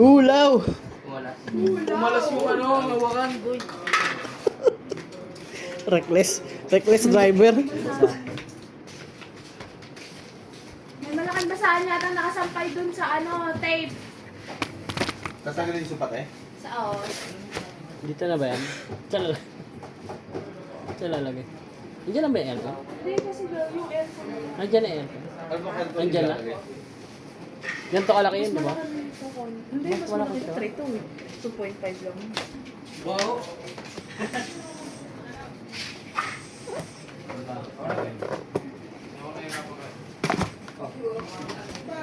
Ulaw! Umalas yung ano, hawakan. Reckless driver. May malaking basahan yata nakasampay dun sa ano, tape. Tatanggalin yung supat eh? Sa oo. Dito na ba yan? Saan lalagay? Nandiyan na ba yung aircon? Hindi kasi yung aircon. Nandiyan na yung aircon. Nandiyan na. Ganito kalaki yun, di ba? Hindi, mas Wala malaki ko ito eh. 2.5 lang. Wow!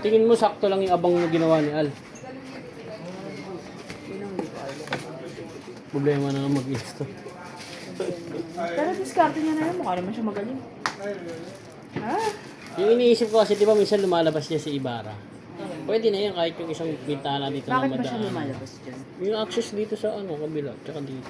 Tingin mo sakto lang yung abang na ginawa ni Al. Problema na nga mag-insto. Pero diskarte niya na yun. Mukha naman siya magaling. Ah, Yung iniisip ko kasi, di ba minsan lumalabas niya si Ibarra. Pwede na yan kahit yung isang bintana dito bakit na ba siya madaan. lumalabas dyan? Yung access dito sa ano, kabila, tsaka dito.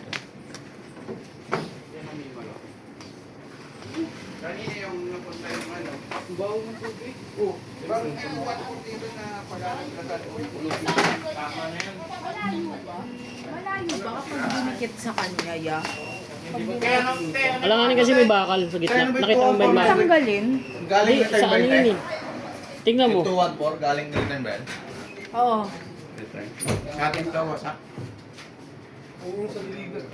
Kanina yung napunta yung ano, bawo ng tubig. Oh, di ba? Yung water dito na pag-alaglasan. Tama na yan. Malayo ba? Malayo ba kapag dumikit sa kanya, ya? Kaya nang Alanganin kasi may bakal sa gitna. Nakita mo may bakal. Tanggalin? galing Hindi, sa ano yun eh. Tingnan mo. 214, galing na rin ba yan? Oo. Ating ito, wasak. Oo, sa diligat.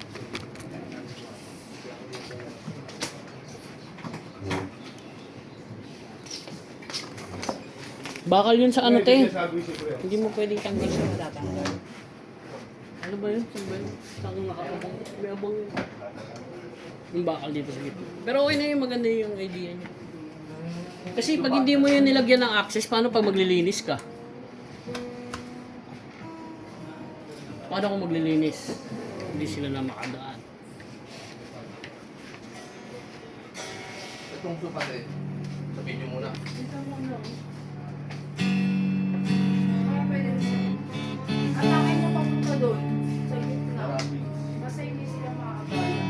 Bakal yun sa ano, te. Hindi mo pwedeng tanggal siya. Ano ba yun? Saan ba yun? Saan nakakabang? May abang yun. Yung bakal dito sa gitna. Pero okay na yun, maganda yung idea niya. Kasi pag hindi mo yun nilagyan ng access, paano pag maglilinis ka? Paano kung maglilinis? Hindi sila na makadaan. Itong supat eh. Sabihin nyo muna. Ito muna. Pwede rin. Atake mo papunta doon. Sa gitna. Basta hindi sila makakabala.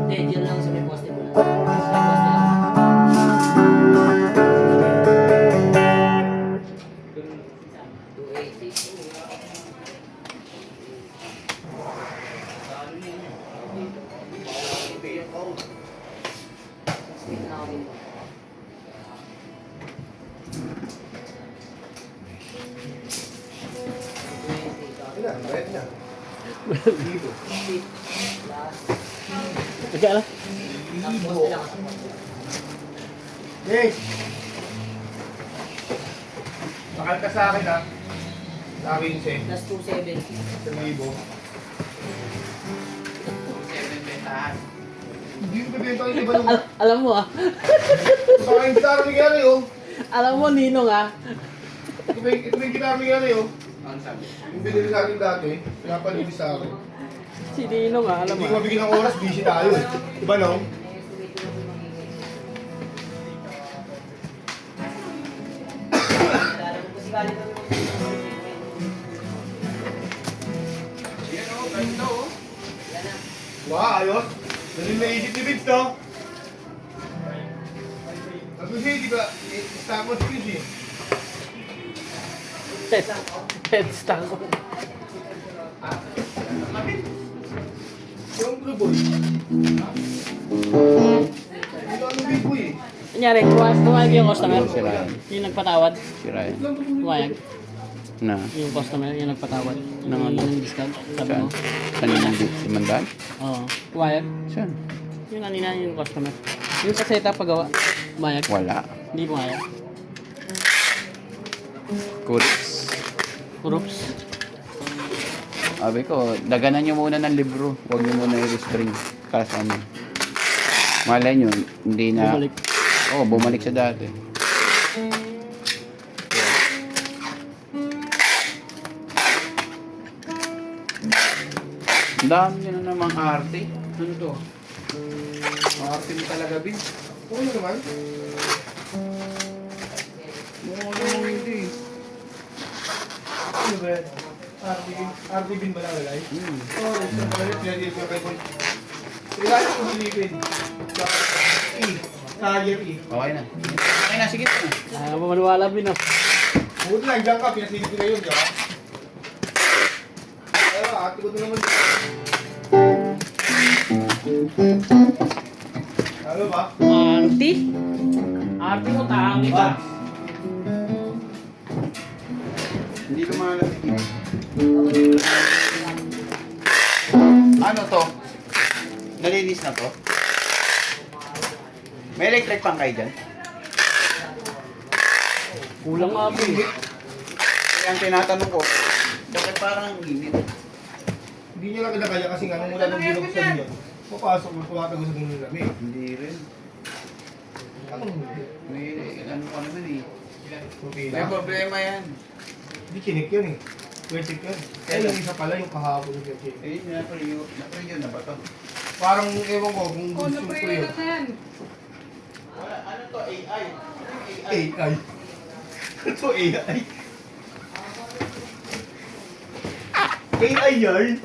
Hindi, dyan lang sa may poste mo lang. Sa may poste lang. 280. Ilan? Red na. Dito. Magkala? Yes! Bakal ka sa akin ha. Sa akin si. Plus 270. Sa libo. 7 bentahan. Hindi ko bibenta yung iba nung... Alam mo ah. Sa akin gitara ni Gary oh. Alam mo, Ninong ah. Ito ba yung gitara ni Gary oh. Ano sabi? Yung binili sa akin dati, pinapalinis sa akin. Si Ninong ah, alam mo. Hindi ko mabigyan ng oras, busy tayo eh. Diba no? Yan o, ganda o. Wow, ayos. Dali naisip ni Vince to. Tapos hindi ba, tapos Vince eh. Headstand ko. Yung blue boy. Ito ano big boy eh. Kunyari, tumayag yung customer. Si Ryan. Yung nagpatawad. Si Ryan. Tumayag. Na. Yung customer, yung nagpatawad. Nang ano? Yung discount. Sabi Saan? mo. Kanina si Mandan? Oo. Tumayag. Saan? Yung kanina yung customer. Yung sa setup pagawa. Tumayag. Wala. Hindi pumayag. Kurips. Groups. Sabi ko, daganan nyo muna ng libro. Huwag nyo muna i-restring. Kasi ano. Malay nyo, hindi na... Bumalik. Oo, bumalik sa dati. Ang dami nyo na namang arte. Ano to? Arte mo talaga, Bin. Oo naman. Oo, ano hindi. Ano ba yan? RD bin ba nakalagay? Oo, so pala pinagil ko kay Paul. Kailangan ko bilipin. E. Tiger E. Okay na. Okay na, sige na. Ayaw mo maniwala, Bin, oh. Buti lang, dyan ka, pinasilip ko na yun, di ba? Pero, ate ko na naman. Ano ba? Arti? Arti mo, tangi ka. Hindi lumalamig. Ano to? Nalinis na to? May electric pan kayo dyan? Kulang nga, Bin. Kaya ang tinatanong ko, bakit parang ang init? Hindi nyo lang kinakaya kasi nga nung wala nang binuksan nyo, papasok mo, tumatago sa ganun lamig. Hindi rin. Anong hindi? May ano pa naman eh. Okay May lang. problema yan. Hindi chinik yun eh. Pwede yun. Eh, yung isa pala, yung kahapon yung chinik. Eh, na-preview na ba to? Parang, ewan ko, kung gusto ko yun. Wala, ano to? AI? AI. Ito AI. AI yan?